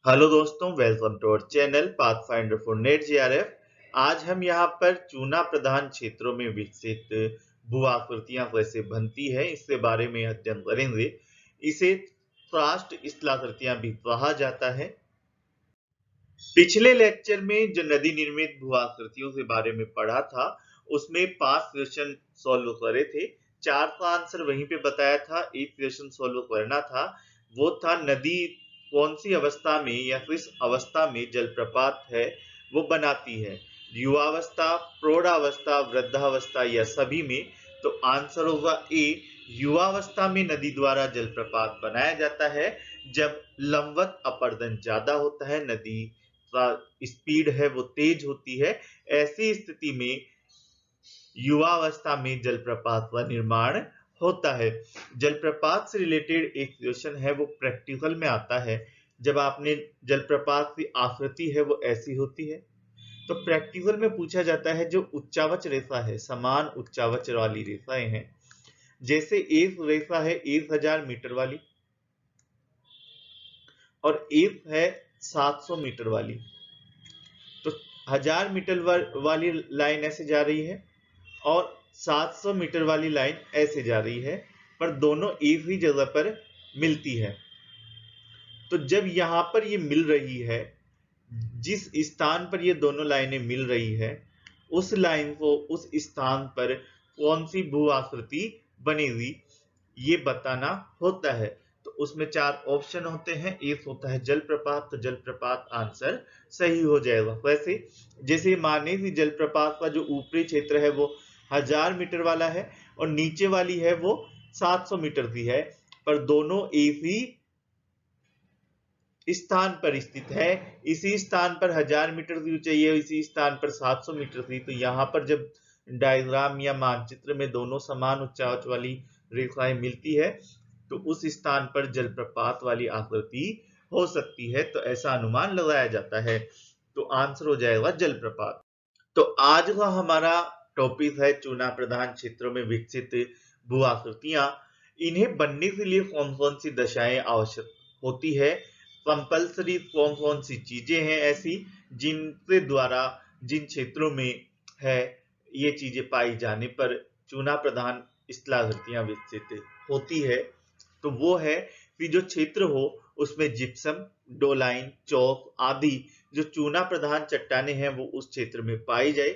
Hello दोस्तों, welcome to our channel pathfinder for NET JRF. आज हम यहाँ पर चूना प्रधान क्षेत्रों में विकसित भू आकृतियां कैसे बनती है इसके बारे में अध्ययन करेंगे। इसे फ्रास्ट स्थलाकृतियां भी कहा जाता है। पिछले लेक्चर में जो नदी निर्मित भू आकृतियों के बारे में पढ़ा था, उसमें 5 क्वेश्चन सॉल्व करे थे। 4 का आंसर वहीं पे बताया था। एक क्वेश्चन सॉल्व करना था, वो था नदी कौन सी अवस्था में या किस अवस्था में जलप्रपात है वो बनाती है, युवावस्था, प्रौढ़ावस्था, वृद्धावस्था या सभी में। तो आंसर होगा ए, युवावस्था में नदी द्वारा जलप्रपात बनाया जाता है। जब लंबवत अपरदन ज्यादा होता है, नदी का स्पीड है वो तेज होती है, ऐसी स्थिति में युवावस्था में जलप्रपात का निर्माण होता है। जलप्रपात से रिलेटेड एक क्वेश्चन है, वो प्रैक्टिकल में आता है। जब आपने जलप्रपात की आकृति है वो ऐसी होती है, तो प्रैक्टिकल में पूछा जाता है जो उच्चावच रेखा है, समान उच्चावच वाली रेखाएं हैं। जैसे एक रेखा है 1000 मीटर वाली और एक है 700 मीटर वाली। तो 1000 मीटर वाली लाइन ऐसे जा रही है और 700 मीटर वाली लाइन ऐसे जा रही है, पर दोनों एक ही जगह पर मिलती है। तो जब यहां पर ये मिल रही है, जिस स्थान पर ये दोनों लाइनें मिल रही है, उस लाइन को उस स्थान पर कौन सी भू आकृति बनेगी ये बताना होता है। तो उसमें 4 ऑप्शन होते हैं। एक होता है जलप्रपात, तो जलप्रपात आंसर सही हो जाएगा। वैसे जैसे माने कि जलप्रपात का जो ऊपरी क्षेत्र है वो 1000 मीटर वाला है और नीचे वाली है वो 700 मीटर की है, पर दोनों एक ही स्थान पर स्थित है। इसी स्थान पर 1000 मीटर की ऊंचाई है, इसी स्थान पर 700 मीटर की। तो यहाँ पर जब डायग्राम या मानचित्र में दोनों समान उच्चावच वाली रेखाएं मिलती है, तो उस स्थान पर जलप्रपात वाली आकृति हो सकती है। तो ऐसा अनुमान लगाया जाता है। तो आंसर हो जाएगा जलप्रपात। तो आज का हमारा टॉपिक है चूना प्रधान क्षेत्रों में विकसित भू आकृतियां। इन्हें बनने के लिए कौन कौन सी दशाएं आवश्यक होती है, कंपल्सरी कौन कौन सी चीजें हैं ऐसी जिनके द्वारा जिन क्षेत्रों में है ये चीजें पाई जाने पर चूना प्रधान स्थलाकृतियां विकसित होती है। तो वो है कि जो क्षेत्र हो उसमें जिप्सम, डोलाइन, चौक आदि जो चूना प्रधान चट्टाने हैं वो उस क्षेत्र में पाई जाए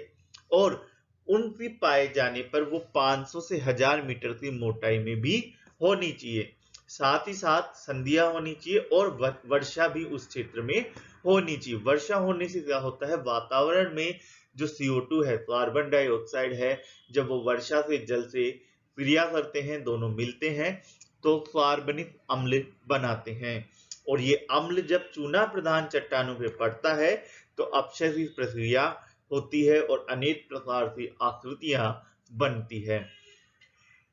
और उनकी पाए जाने पर वो 500 से 1000 मीटर की मोटाई में भी होनी चाहिए। साथ ही साथ संधियां होनी चाहिए और वर्षा भी उस क्षेत्र में होनी चाहिए। वर्षा होने से क्या होता है, वातावरण में जो CO2 है, कार्बन डाइऑक्साइड है, जब वो वर्षा से जल से क्रिया करते हैं, दोनों मिलते हैं तो कार्बनिक अम्ल बनाते हैं। और ये अम्ल जब चूना प्रधान चट्टानों पे पड़ता है तो अपक्षय की प्रक्रिया होती है और अनेक प्रकार की आकृतियां बनती है।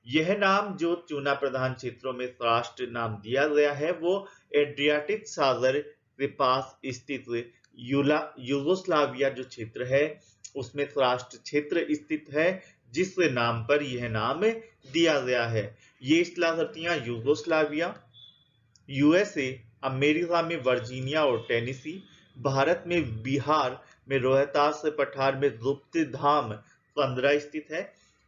यह नाम जो चूना प्रधान क्षेत्रों में राष्ट्र नाम दिया गया है वो एड्रियाटिक सागर के पास स्थित यूगोस्लाविया जो क्षेत्र है उसमें राष्ट्र क्षेत्र स्थित है, जिसके नाम पर यह नाम दिया गया है। ये स्थलाकृतियां यूगोस्लाविया, यूएसए, अमेरिका में वर्जीनिया और टेनेसी, भारत में बिहार में रोहतास पठार में गुप्त धाम 15 स्थित है,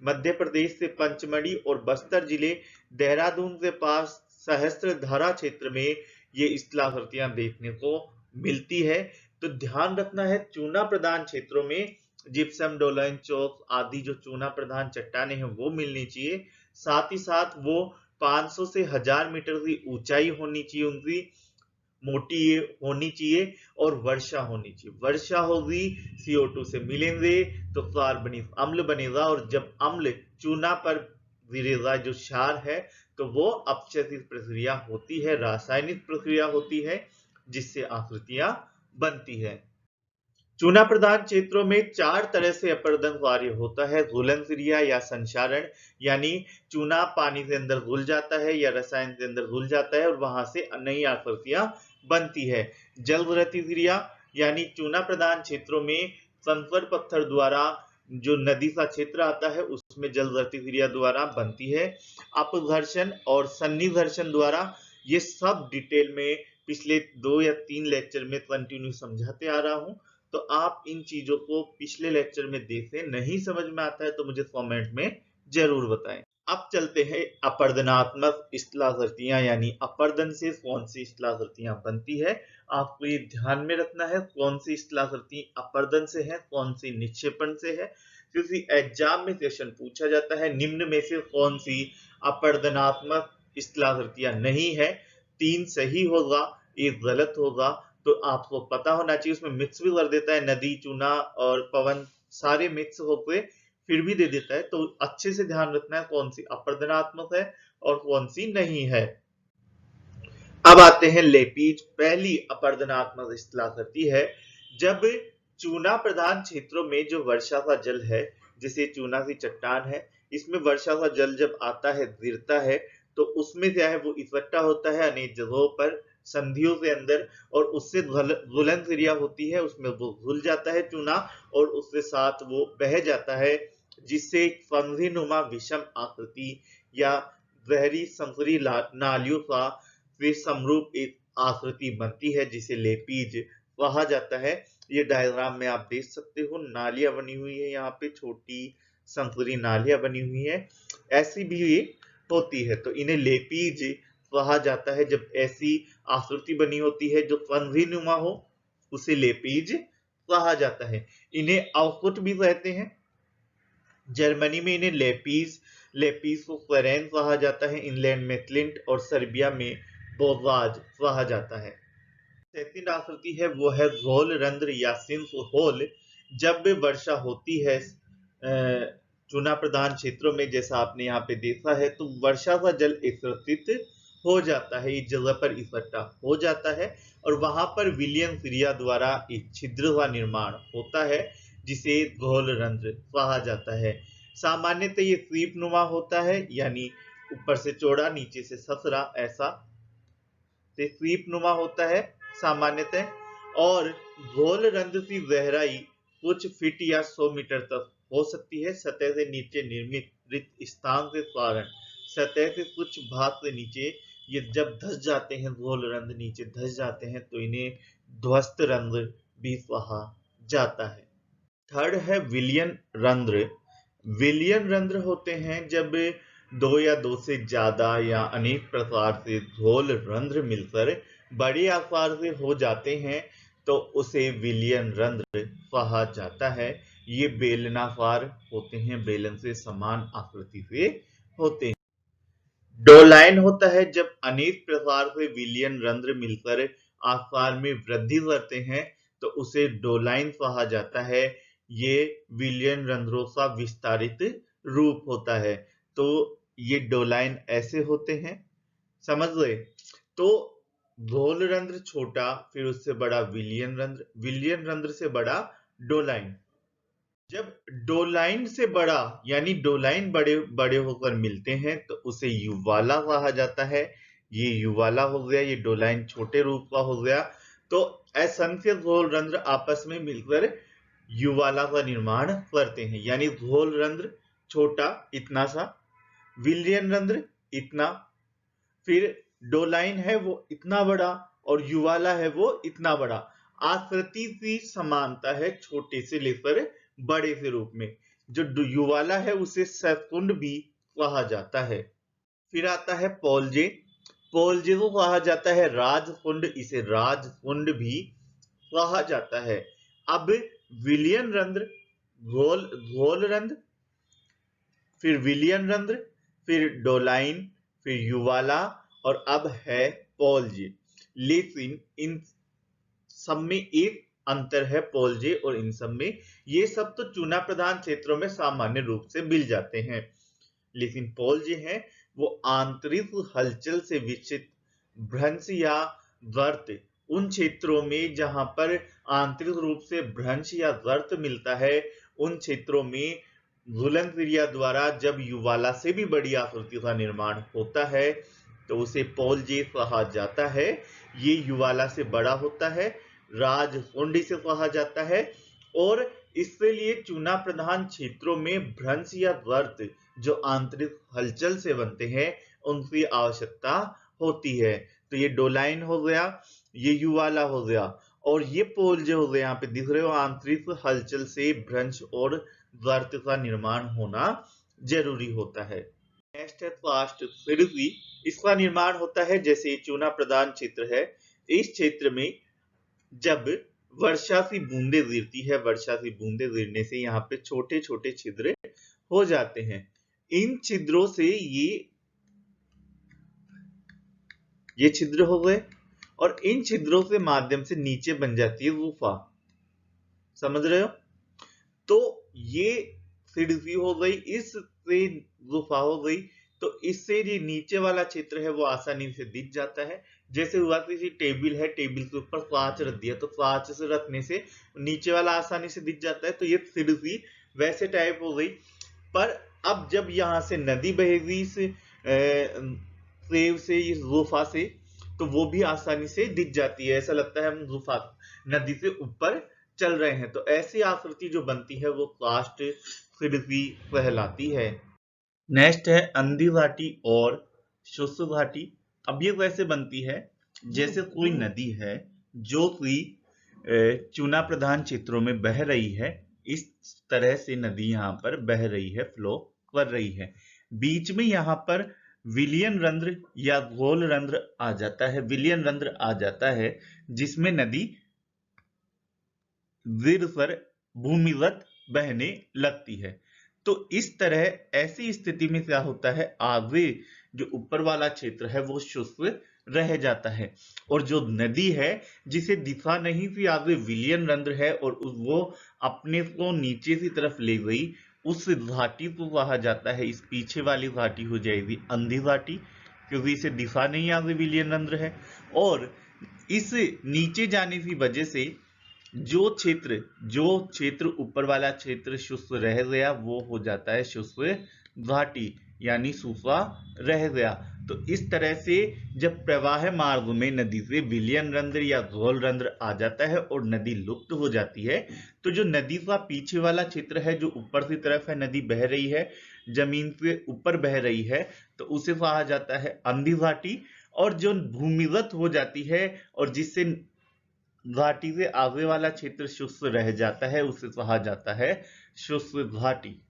मध्य प्रदेश से पंचमढ़ी और बस्तर जिले देहरादून के पास सहस्त्रधारा क्षेत्र में ये स्थलाकृतियां देखने को मिलती है। तो ध्यान रखना है, चूना प्रधान क्षेत्रों में जिप्सम, डोलाइन, चौक आदि जो चूना प्रधान चट्टाने हैं वो मिलनी चाहिए। साथ ही साथ वो 500 से 1000 मीटर की ऊंचाई होनी चाहिए, उनकी मोटी होनी चाहिए और वर्षा होनी चाहिए। वर्षा होगी, CO2 से मिलेंगे तो कार्बनिक अम्ल बनेगा और जब अम्ल चूना पर गिरेगा जो क्षार है तो वो अपक्षय की प्रक्रिया होती है, रासायनिक प्रक्रिया होती है जिससे आकृतियां बनती है। चूना प्रधान क्षेत्रों में 4 तरह से अपरदन कार्य होता है, घुलन क्रिया या संक्षारण, यानी चूना पानी के अंदर घुल जाता है या रसायन के अंदर घुल जाता है और वहां से नई आकृतियां बनती है। जलवृत्ति क्रिया, यानी चूना प्रधान क्षेत्रों में कंकड़ पत्थर द्वारा जो नदी का क्षेत्र आता है उसमें जलवृत्ति क्रिया द्वारा बनती है। अपघर्षण और सन्निघर्षण द्वारा, ये सब डिटेल में पिछले 2 या 3 लेक्चर में कंटिन्यू समझाते आ रहा हूं, तो आप इन चीजों को पिछले लेक्चर में देखें। नहीं समझ में आता है तो मुझे कमेंट में जरूर बताएं। अब चलते हैं अपर्दनात्मक स्थलाकृतियां, यानी अपर्दन से कौन सी स्थलाकृतियां बनती है। आपको ये ध्यान में रखना है कौन सी स्थलाकृति अपर्दन से है, कौन सी निक्षेपण से है, क्योंकि एग्जाम में क्वेश्चन पूछा जाता है निम्न में से कौन सी अपर्दनात्मक स्थलाकृतियां नहीं है। 3 सही होगा, 1 गलत होगा। तो आपको पता होना चाहिए, उसमें मिक्स भी कर देता है, नदी, चूना और पवन सारे मिक्स होकर फिर भी दे देता है। तो अच्छे से ध्यान रखना है कौन सी अपर्दनात्मक है और कौन सी नहीं है। अब आते हैं लेपीज। पहली अपर्दनात्मक स्थलाकृति है जब चूना प्रधान क्षेत्रों में जो वर्षा का जल है, जैसे चूना की चट्टान है, इसमें वर्षा का जल जब आता है, गिरता है, तो उसमें क्या है वो इकट्ठा होता है अनेक जगहों पर संधियों के अंदर, और उससे घुलन क्रिया होती है, उसमें वो घुल जाता है चूना और उसके साथ वो बह जाता है, जिससे फंगीनुमा विषम आकृति या गहरी संकरी नालियों का समरूप एक आकृति बनती है, जिसे लेपीज कहा जाता है। ये डायग्राम में आप देख सकते हो, नालियां बनी हुई है, यहाँ पे छोटी संकरी नालियां बनी हुई है, ऐसी भी होती है, तो इन्हें लेपीज कहा जाता है। जब ऐसी आकृति बनी होती है जो फंगीनुमा हो, उसे लेपीज कहा जाता है। इन्हें अवकुट भी कहते हैं। जर्मनी में इन्हें लेपीज को क्वेरेन कहा जाता है, इंग्लैंड में क्लिंट और सर्बिया में बोगाज कहा जाता है। सेकंड आकृति है वो है घोल रंध्र या सिंक होल। जब वर्षा होती है चूना प्रधान क्षेत्रों में, जैसा आपने यहाँ पे देखा है, तो वर्षा का जल एकत्रित हो जाता है, इस जगह पर इकट्ठा हो जाता है और वहां पर विलयन क्रिया द्वारा एक छिद्र का निर्माण होता है, जिसे घोल रंध्र कहा जाता है। सामान्यतः ये क्रीपनुमा होता है, यानी ऊपर से चौड़ा नीचे से सकरा, ऐसा क्रीपनुमा होता है सामान्यतः। और घोल रंध्र की गहराई कुछ फीट या 100 मीटर तक हो सकती है। सतह से नीचे निर्मित रिक्त स्थान के कारण सतह के कुछ भाग से नीचे ये जब धस जाते हैं, घोल रंध्र नीचे धस जाते हैं, तो इन्हें ध्वस्त रंध्र भी कहा जाता है। थर्ड है विलयन रंध्र। विलयन रंध्र होते हैं जब 2 या 2 से ज्यादा या अनेक प्रकार से घोल रंध्र मिलकर बड़े आकार से हो जाते हैं, तो उसे विलयन रंध्र कहा जाता है। ये बेलनाकार होते हैं, बेलन से समान आकृति से होते हैं। डोलाइन होता है जब अनेक प्रकार से विलयन रंध्र मिलकर आकार में वृद्धि करते हैं, तो उसे डोलाइन कहा जाता है। ये विलयन रंध्रों का विस्तारित रूप होता है। तो ये डोलाइन ऐसे होते हैं, समझ गए। तो घोल रंध्र छोटा, फिर उससे बड़ा विलयन रंध्र, विलयन रंध्र से बड़ा डोलाइन। जब डोलाइन से बड़ा यानी डोलाइन बड़े बड़े होकर मिलते हैं, तो उसे युवाला कहा जाता है। ये युवाला हो गया, ये डोलाइन छोटे रूप का हो गया। तो असंख्य घोल रंध्र आपस में मिलकर युवाला का निर्माण करते हैं, यानी घोल रंध्र छोटा इतना सा, विलयन रंध्र इतना, फिर डोलाइन है वो इतना बड़ा और युवाला है वो इतना बड़ा। आकृति की समानता है छोटे से लेकर बड़े के रूप में। जो युवाला है उसे सकुंड भी कहा जाता है। फिर आता है पोलजे। पोलजे को कहा जाता है राजकुंड, इसे राजकुंड भी कहा जाता है। अब विलयन रंध्र, घोल रंध्र, फिर विलयन रंध्र, फिर डोलाइन, फिर युवाला और अब है पोलजे। लेकिन इन सब में एक अंतर है, पोलजे और इन सब में। ये सब तो चूना प्रधान क्षेत्रों में सामान्य रूप से मिल जाते हैं, लेकिन पोलजे हैं वो आंतरिक हलचल से विकसित भ्रंश या गर्त, उन क्षेत्रों में जहां पर आंतरिक रूप से भ्रंश या गर्त मिलता है, उन क्षेत्रों में घुलन क्रिया द्वारा जब युवाला से भी बड़ी आकृति का निर्माण होता है, तो उसे पोलजे कहा जाता है। ये युवाला से बड़ा होता है, राजकुंड से कहा जाता है। और इसके लिए चूना प्रधान क्षेत्रों में भ्रंश या गर्त जो आंतरिक हलचल से बनते हैं, उनकी आवश्यकता होती है। तो ये डोलाइन हो गया। ये यू वाला हो गया, और ये पोल जो हो गए यहाँ पे दिख रहे हो, आंतरिक हलचल से भ्रंश और गर्त का निर्माण होना जरूरी होता है। नेक्स्ट है कास्ट फिरकी। इसका निर्माण होता है जैसे चूना प्रधान क्षेत्र है, इस क्षेत्र में जब वर्षा की बूंदे गिरती है, वर्षा की बूंदे गिरने से यहाँ पे छोटे छोटे छिद्र हो जाते हैं। इन छिद्रों से ये छिद्र हो गए, और इन छिद्रों के माध्यम से नीचे बन जाती है गुफा। समझ रहे हो? तो ये खिड़की हो गई, इससे गुफा हो गई, तो इससे जो नीचे वाला क्षेत्र है वो आसानी से दिख जाता है। जैसे हुआ किसी टेबल है, टेबल के ऊपर कांच रख दिया, तो कांच से रखने से नीचे वाला आसानी से दिख जाता है, तो ये खिड़की वैसे टाइप हो गई। पर अब जब यहाँ से नदी बहेगी इस सेव से, इस गुफा से, तो वो भी आसानी से दिख जाती है, ऐसा लगता है हम गुफा नदी से ऊपर चल रहे हैं। तो ऐसी आकृति जो बनती है वो कास्ट खिड़की कहलाती है। नेक्स्ट है अंधी घाटी और शुष्क घाटी। अब ये वैसे बनती है जैसे कोई नदी है जो कि चूना प्रधान क्षेत्रों में बह रही है, इस तरह से नदी यहाँ पर बह रही है, फ्लो कर रही है। बीच में यहाँ पर विलियन रंध्र या गोल रंध्र आ जाता है, विलियन रंध्र आ जाता है, जिसमें नदी गिर पर भूमिगत बहने लगती है। तो इस तरह ऐसी स्थिति में क्या होता है, आगे जो ऊपर वाला क्षेत्र है वो शुष्क रह जाता है, और जो नदी है जिसे दिखा नहीं थी आगे विलियन रंध्र है और वो अपने को नीचे की तरफ ले गई, उस घाटी को कहा जाता है, इस पीछे वाली घाटी हो जाएगी अंधी घाटी, क्योंकि इसे दिखा नहीं आगे विलियन रंध्र है। और इस नीचे जाने की वजह से जो क्षेत्र ऊपर वाला क्षेत्र शुष्क रह गया वो हो जाता है शुष्क घाटी, यानी सूखा रह गया। तो इस तरह से जब प्रवाह मार्ग में नदी से विलियन रंध्र या गोल रंध्र आ जाता है और नदी लुप्त हो जाती है, तो जो नदी का पीछे वाला क्षेत्र है, जो ऊपर की तरफ है, नदी बह रही है, जमीन से ऊपर बह रही है, तो उसे कहा जाता है अंधी घाटी। और जो भूमिगत हो जाती है और जिससे घाटी से आगे वाला क्षेत्र शुष्क रह जाता है, उसे कहा जाता है शुष्क घाटी।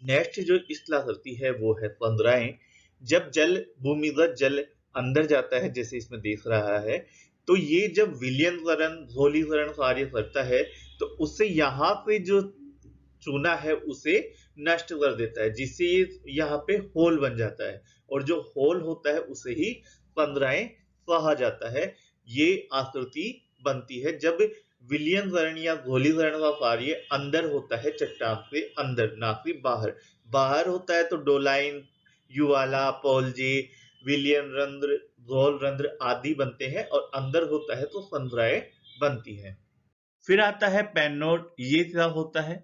नेक्स्ट जो इस्ला करती है वो है पंद्राएं। जब जल भूमिगत जल अंदर जाता है, जैसे इसमें देख रहा है, तो ये जब विलयनीकरण घोलीकरण कार्य करता है, तो उससे यहाँ पे जो चूना है उसे नष्ट कर देता है, जिससे ये यहाँ पे होल बन जाता है, और जो होल होता है उसे ही पंद्राएं कहा जाता है। ये आकृति बनती है जब विलयनीकरण या घोलीकरण का कार्य अंदर होता है, चट्टान से अंदर, ना कि बाहर। बाहर होता है तो डोलाइन, युवाला, पोल्जे, विलियन रंध्र, घोल रंध्र आदि बनते हैं, और अंदर होता है तो संद्राएं बनती है। फिर आता है पेनोड। ये क्या होता है?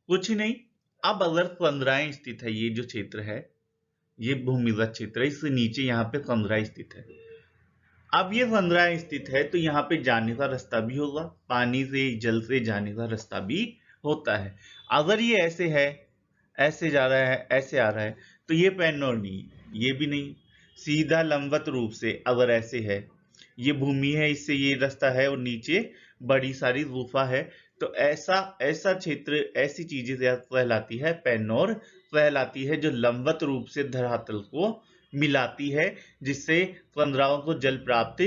कुछ नहीं। अब अगर संद्राएं स्थित है, ये जो क्षेत्र है ये भूमिगत क्षेत्र है, इससे नीचे यहाँ पे संद्राएं स्थित है। अब ये संद्राएं स्थित है तो यहाँ पे जाने का रास्ता भी होगा, पानी से जल से जाने का रास्ता भी होता है। अगर ये ऐसे है, ऐसे जा रहा है, ऐसे आ रहा है, तो ये पेनोड नहीं, ये भी नहीं। सीधा लंबवत रूप से अगर ऐसे है, ये भूमि है, इससे ये रास्ता है और नीचे बड़ी सारी गुफा है, तो ऐसा ऐसा क्षेत्र, ऐसी चीजें कहलाती है पेनोर कहलाती है, जो लंबवत रूप से धरातल को मिलाती है, जिससे कंदराओं को जल प्राप्त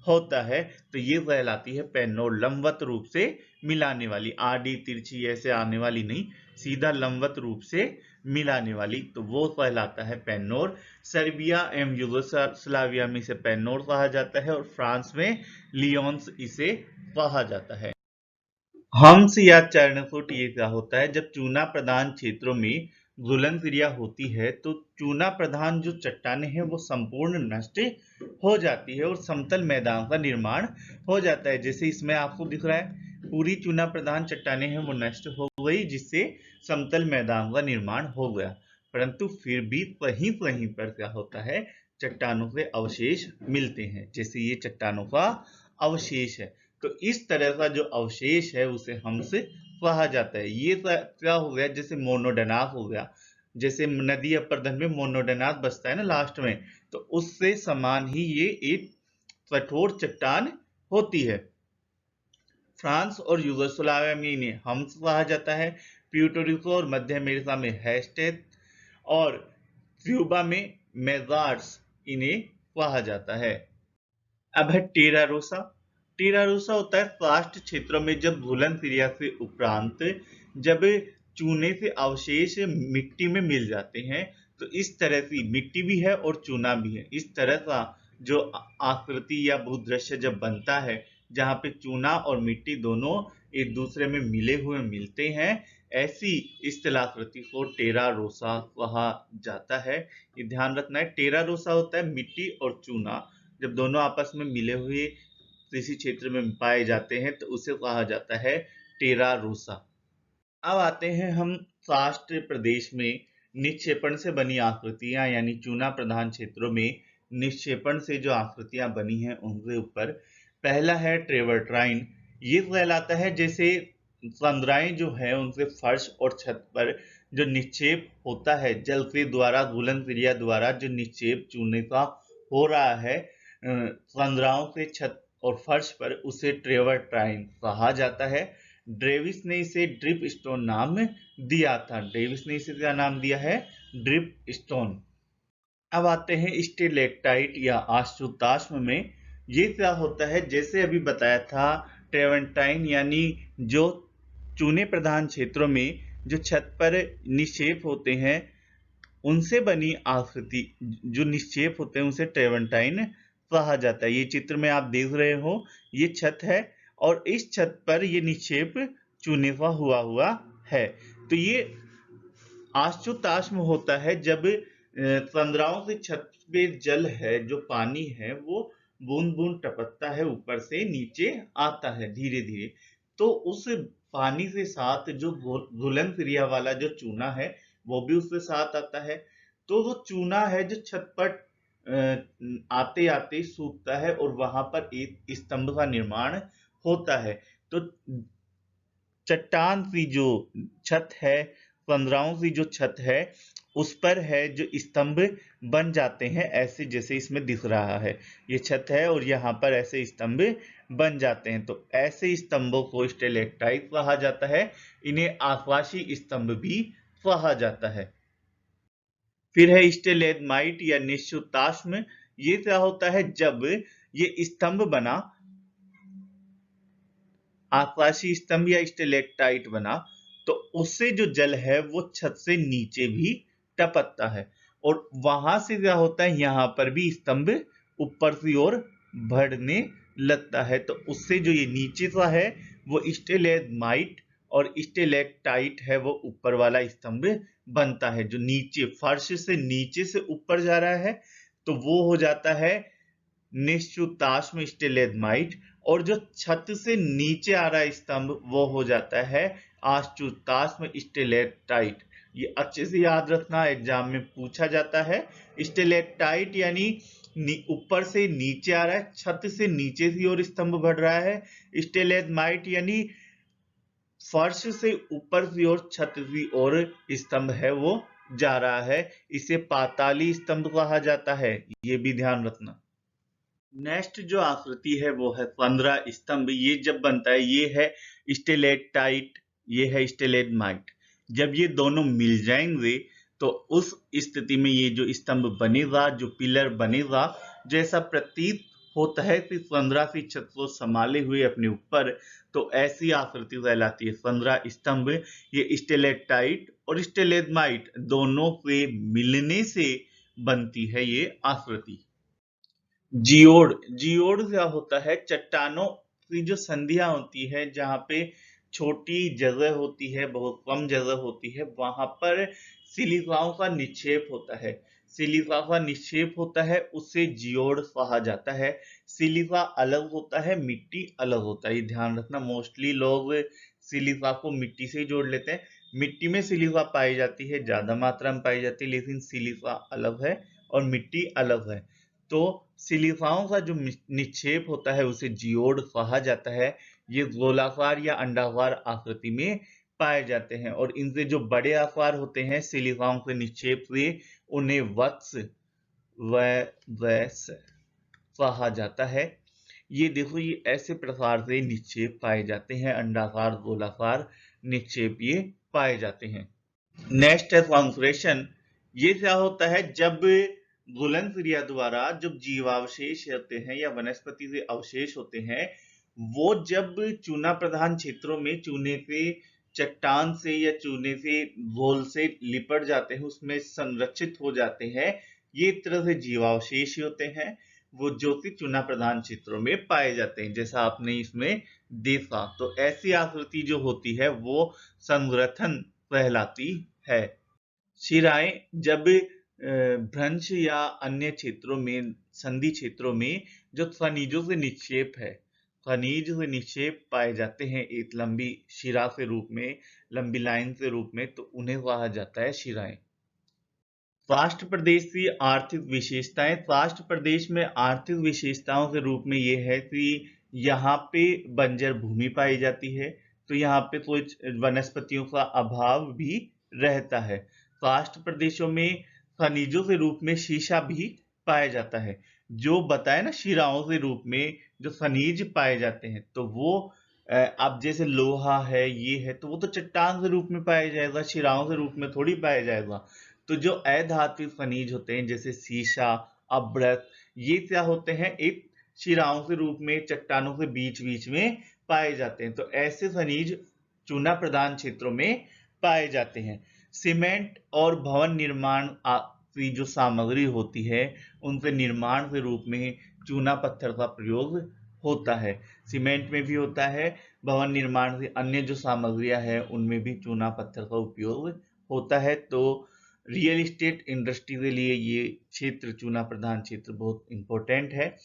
होता है। तो ये कहलाती है पेनोर, लंबवत रूप से मिलाने वाली, आड़ी तिरछी ऐसे आने वाली नहीं, सीधा लंबवत रूप से मिलाने वाली, तो वो कहलाता है पेनोर। सर्बिया एवं यूगोस्लाविया में इसे पेनोर कहा जाता है, और फ्रांस में लियोन्स इसे कहा जाता है। हम्स या चर्नकुट ये क्या होता है? जब चूना प्रधान क्षेत्रों में घुलन क्रिया होती है, तो चूना प्रधान जो चट्टानें हैं वो संपूर्ण नष्ट हो जाती है और समतल मैदान का निर्माण हो जाता है। जैसे इसमें आपको दिख रहा है, पूरी चूना प्रधान चट्टानें हैं वो नष्ट हो गई, जिससे समतल मैदान का निर्माण हो गया। परंतु फिर भी कहीं कहीं पर क्या होता है, चट्टानों के अवशेष मिलते हैं, जैसे ये चट्टानों का अवशेष है। तो इस तरह का जो अवशेष है उसे हम्स कहा जाता है। ये क्या हो गया, जैसे मोनोडनाक हो गया, जैसे नदी अपर्दन में मोनोडनाक बचता है ना लास्ट में, तो उससे समान ही ये एक कठोर चट्टान होती है। फ्रांस और यूगोस्लाविया में इन्हें हम्स कहा जाता है। प्यूर्टो और मध्य अमेरिका में हैशटेग और क्यूबा में मेजार्स इन्हें कहा जाता है। अब है टेरा रोसा। टेरा रोसा होता है कास्ट क्षेत्रों में जब भूलन क्रिया से उपरांत जब चूने से अवशेष मिट्टी में मिल जाते हैं, तो इस तरह की मिट्टी भी है और चूना भी है। इस तरह का जो आकृति या भूदृश्य जब बनता है जहां पे चूना और मिट्टी दोनों एक दूसरे में मिले हुए मिलते हैं, ऐसी इस स्थलाकृति को टेरा रोसा कहा जाता है। ये ध्यान रखना है, टेरा रोसा होता है मिट्टी और चूना जब दोनों आपस में मिले हुए किसी क्षेत्र में पाए जाते हैं तो उसे कहा जाता है टेरा रोसा। अब आते हैं हम कास्ट प्रदेश में निक्षेपण से बनी आकृतियां यानी चूना प्रधान क्षेत्रों में निक्षेपण से जो आकृतियां बनी हैं उनके ऊपर। पहला है ट्रेवर्टाइन। ये कहलाता है जैसे संद्राएं जो है उनसे फर्श और छत पर जो निक्षेप होता है जल के द्वारा घुलन क्रिया द्वारा जो निक्षेप चूने का हो रहा है संद्राओं से छत और फर्श पर, उसे ट्रेवर्टाइन कहा जाता है। ड्रेविस ने इसे ड्रिप स्टोन नाम दिया था। ड्रेविस ने इसे क्या नाम दिया है? Drip stone. अब आते हैं स्टेलेक्टाइट या आश्रुताश्म में। ये क्या होता है? जैसे अभी बताया था ट्रेवर्टाइन यानी जो चूने प्रधान क्षेत्रों में जो छत पर निक्षेप होते हैं उनसे बनी आकृति जो निक्षेप होते हैं उसे ट्रेवर्टाइन कहा जाता है। ये चित्र में आप देख रहे हो, ये छत है और इस छत पर ये निक्षेप चूने का हुआ है। तो ये आश्रुताश्म होता है जब संद्राओं से छत पे जल है जो पानी है वो बूंद बूंद टपकता है, ऊपर से नीचे आता है धीरे धीरे। तो उस पानी के साथ जो घुलन क्रिया वाला जो चूना है वो भी उसके साथ आता है। तो वो चूना है जो छत पर आते आते सूखता है और वहां पर एक स्तंभ का निर्माण होता है। तो चट्टान की जो छत है, पंद्राहों की जो छत है उस पर है जो स्तंभ बन जाते हैं, ऐसे जैसे इसमें दिख रहा है। ये छत है और यहाँ पर ऐसे स्तंभ बन जाते हैं। तो ऐसे स्तंभों को स्टेलेक्टाइट कहा जाता है। इन्हें आकाशीय स्तंभ भी कहा जाता है। फिर है स्टेलेग्माइट या निश्चुताश्म। ये क्या होता है? जब ये स्तंभ बना, आकाशीय स्तंभ या स्टेलेक्टाइट बना, तो उससे जो जल है वो छत से नीचे भी टपकता है और वहां से क्या होता है, यहां पर भी स्तंभ ऊपर की ओर बढ़ने लगता है। तो उससे जो ये नीचे का है वो स्टेलेग्माइट और स्टेलेक्टाइट है, वो ऊपर वाला स्तंभ बनता है। जो नीचे फर्श से नीचे से ऊपर जा रहा है तो वो हो जाता है निश्चुताश्म स्टेलेग्माइट, और जो छत से नीचे आ रहा है स्तंभ वो हो जाता है आश्चुताश्म स्टेलेक्टाइट। ये अच्छे से याद रखना, एग्जाम में पूछा जाता है। स्टेलेक्टाइट यानी ऊपर से नीचे आ रहा है, छत से नीचे की ओर स्तंभ बढ़ रहा है। स्टेलेग्माइट यानी फर्श से ऊपर की ओर छत की ओर स्तंभ है वो जा रहा है। इसे पाताली स्तंभ कहा जाता है, ये भी ध्यान रखना। नेक्स्ट जो आकृति है वो है 15 स्तंभ। ये जब बनता है ये है स्टेलेक्टाइट, ये है स्टेलेग्माइट। जब ये दोनों मिल जाएंगे तो उस स्थिति में ये जो स्तंभ बनेगा, जो पिलर बनेगा, जैसा प्रतीत होता है कि 15 की छत को संभाले हुए अपने ऊपर, तो ऐसी आकृति कहलाती है 15 स्तंभ। ये स्टेलेक्टाइट और स्टेलेग्माइट दोनों के मिलने से बनती है ये आकृति। जियोड। जियोड क्या होता है? चट्टानों की जो संधियां होती है जहां पे छोटी जगह होती है, बहुत कम जगह होती है, वहां पर सिलिकाओं का निक्षेप होता है। सिलिका का निक्षेप होता है, उससे जियोड कहा जाता है। सिलिका अलग होता है, मिट्टी अलग होता है, ये ध्यान रखना। मोस्टली लोग सिलिका को मिट्टी से ही जोड़ लेते हैं। मिट्टी में सिलिका पाई जाती है, ज्यादा मात्रा में पाई जाती है, लेकिन सिलिका अलग है और मिट्टी अलग है। तो सिलिकाओं का जो निक्षेप होता है उसे जियोड कहा जाता है। ये गोलाकार या अंडाकार आकृति में पाए जाते हैं और इनसे जो बड़े आकार होते हैं सिलिकाओं के निक्षेप से, उन्हें वत्स व वैस कहा जाता है। ये देखो, ये ऐसे प्रकार से निक्षेप पाए जाते हैं, अंडाकार गोलाकार निक्षेप ये पाए जाते हैं। नेक्स्ट है संश्लेषण। ये क्या होता है, जब घुलन क्रिया द्वारा जब जीवावशेष होते हैं या वनस्पति से अवशेष होते हैं, वो जब चूना प्रधान क्षेत्रों में चूने से, चट्टान से या चूने से, घोल से लिपट जाते हैं, उसमें संरक्षित हो जाते हैं, ये एक तरह से जीवावशेष होते हैं, वो जो कि चूना प्रधान क्षेत्रों में पाए जाते हैं, जैसा आपने इसमें देखा। तो ऐसी आकृति जो होती है वो संग्रथन कहलाती है। शिराएं जब भ्रंश या अन्य क्षेत्रों में, संधि क्षेत्रों में जो खनिजों से निक्षेप है, खनिज से निक्षेप पाए जाते हैं एक लंबी शिरा के रूप में, लंबी लाइन के रूप में, तो उन्हें कहा जाता है शिराएं। राष्ट्र प्रदेश की आर्थिक विशेषताएं। राष्ट्र प्रदेश में आर्थिक विशेषताओं के रूप में यह है कि यहाँ पे बंजर भूमि पाई जाती है, तो यहाँ पे कुछ वनस्पतियों का अभाव भी रहता है। राष्ट्र प्रदेशों में खनिजों के रूप में शीशा भी पाया जाता है। जो बताए ना, शिराओं के रूप में जो खनिज पाए जाते हैं, तो वो अब जैसे लोहा है, ये है, तो वो तो चट्टान के रूप में पाया जाएगा, शिराओं के रूप में थोड़ी पाया जाएगा। तो जो अधात्विक खनिज होते हैं जैसे सीसा, अभ्रक, ये क्या होते हैं, एक शिराओं के रूप में चट्टानों के बीच बीच में पाए जाते हैं। तो ऐसे खनिज चूना प्रधान क्षेत्रों में पाए जाते हैं। सीमेंट और भवन निर्माण की जो सामग्री होती है, उनके निर्माण के रूप में चूना पत्थर का प्रयोग होता है। सीमेंट में भी होता है, भवन निर्माण की अन्य जो सामग्रियां हैं उनमें भी चूना पत्थर का उपयोग होता है। तो रियल एस्टेट इंडस्ट्री के लिए ये क्षेत्र, चूना प्रधान क्षेत्र, बहुत इंपॉर्टेंट है।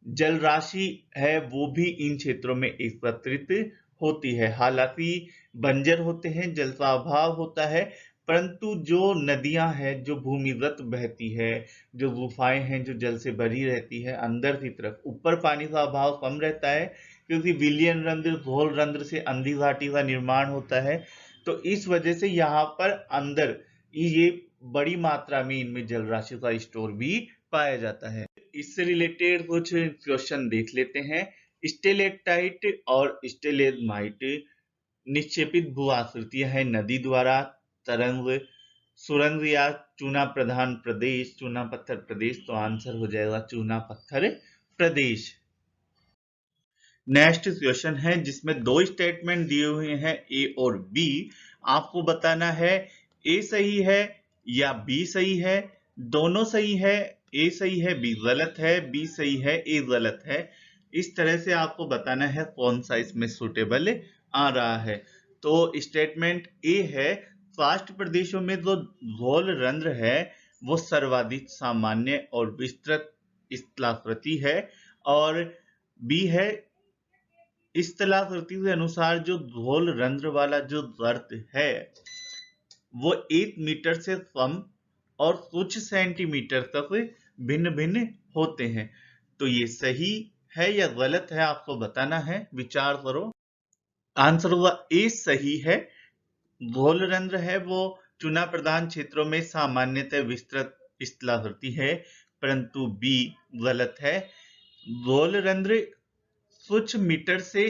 जल राशि है वो भी इन क्षेत्रों में एकत्रित होती है। हालांकि बंजर होते हैं, जल का अभाव होता है, परंतु जो नदियां हैं जो भूमिगत बहती है, जो गुफाएं हैं जो जल से भरी रहती है अंदर की तरफ, ऊपर पानी का अभाव कम रहता है क्योंकि विलियन रंध्र, घोल रंध्र से अंधी घाटी का निर्माण होता है। तो इस वजह से यहाँ पर अंदर ये बड़ी मात्रा में इनमें जल राशि का स्टोर भी पाया जाता है। इससे रिलेटेड कुछ क्वेश्चन देख लेते हैं। स्टेलेक्टाइट और स्टेलेग्माइट निक्षेपित भू आकृतियां हैं नदी द्वारा, तरंग, सुरंग या चूना प्रधान प्रदेश, चूना पत्थर प्रदेश, तो आंसर हो जाएगा चूना पत्थर प्रदेश। नेक्स्ट क्वेश्चन है जिसमें दो स्टेटमेंट दिए हुए हैं ए और बी। आपको बताना है ए सही है या बी सही है। दोनों सही है, ए सही है बी गलत है, बी सही है ए गलत है। इस तरह से आपको बताना है कौन सा इसमें सुटेबल आ रहा है। तो स्टेटमेंट ए है, राष्ट्र प्रदेशों में जो घोल रंध्र है वो सर्वाधिक सामान्य और विस्तृत स्थलाकृति है। और बी है, स्थलाकृति के अनुसार जो घोल रंध्र वाला जो गर्त है वो 1 मीटर से कम और कुछ सेंटीमीटर तक भिन्न भिन्न होते हैं। तो ये सही है या गलत है आपको बताना है, विचार करो। आंसर हुआ ए सही है। घोल रंध्र है वो चूना प्रधान क्षेत्रों में सामान्यतः विस्तृत स्थलाकृति है, परंतु बी गलत है। घोल रंध्र कुछ मीटर से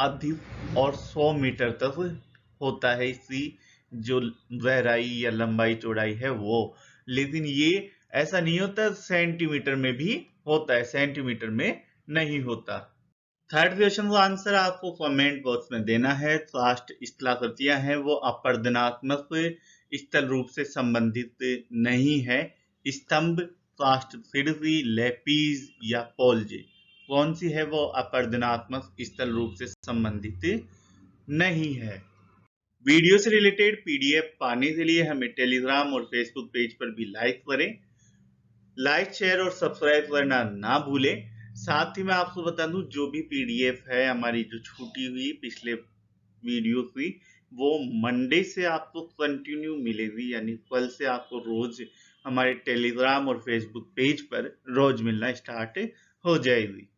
अधिक और 100 मीटर तक होता है इसकी जो गहराई या लंबाई चौड़ाई है वो, लेकिन ये ऐसा नहीं होता, सेंटीमीटर में भी होता है, सेंटीमीटर में नहीं होता। थर्ड क्वेश्चन का आंसर आपको कमेंट बॉक्स में देना है। कास्ट स्थलाकृतियां हैं वो अपर्दनात्मक स्थल रूप से संबंधित नहीं है। स्तंभ, कास्ट फिरसी, लेपीज या पोल्जे, कौन सी है वो अपर्दनात्मक स्थल रूप से संबंधित नहीं है। वीडियो से रिलेटेड पीडीएफ पाने के लिए हमें टेलीग्राम और फेसबुक पेज पर भी लाइक करें। लाइक, शेयर और सब्सक्राइब करना ना भूलें। साथ ही मैं आपको बता दूं, जो भी पीडीएफ है हमारी जो छूटी हुई पिछले वीडियो की, वो मंडे से आपको कंटिन्यू मिलेगी, यानी कल से आपको रोज हमारे टेलीग्राम और फेसबुक पेज पर रोज मिलना स्टार्ट हो जाएगी।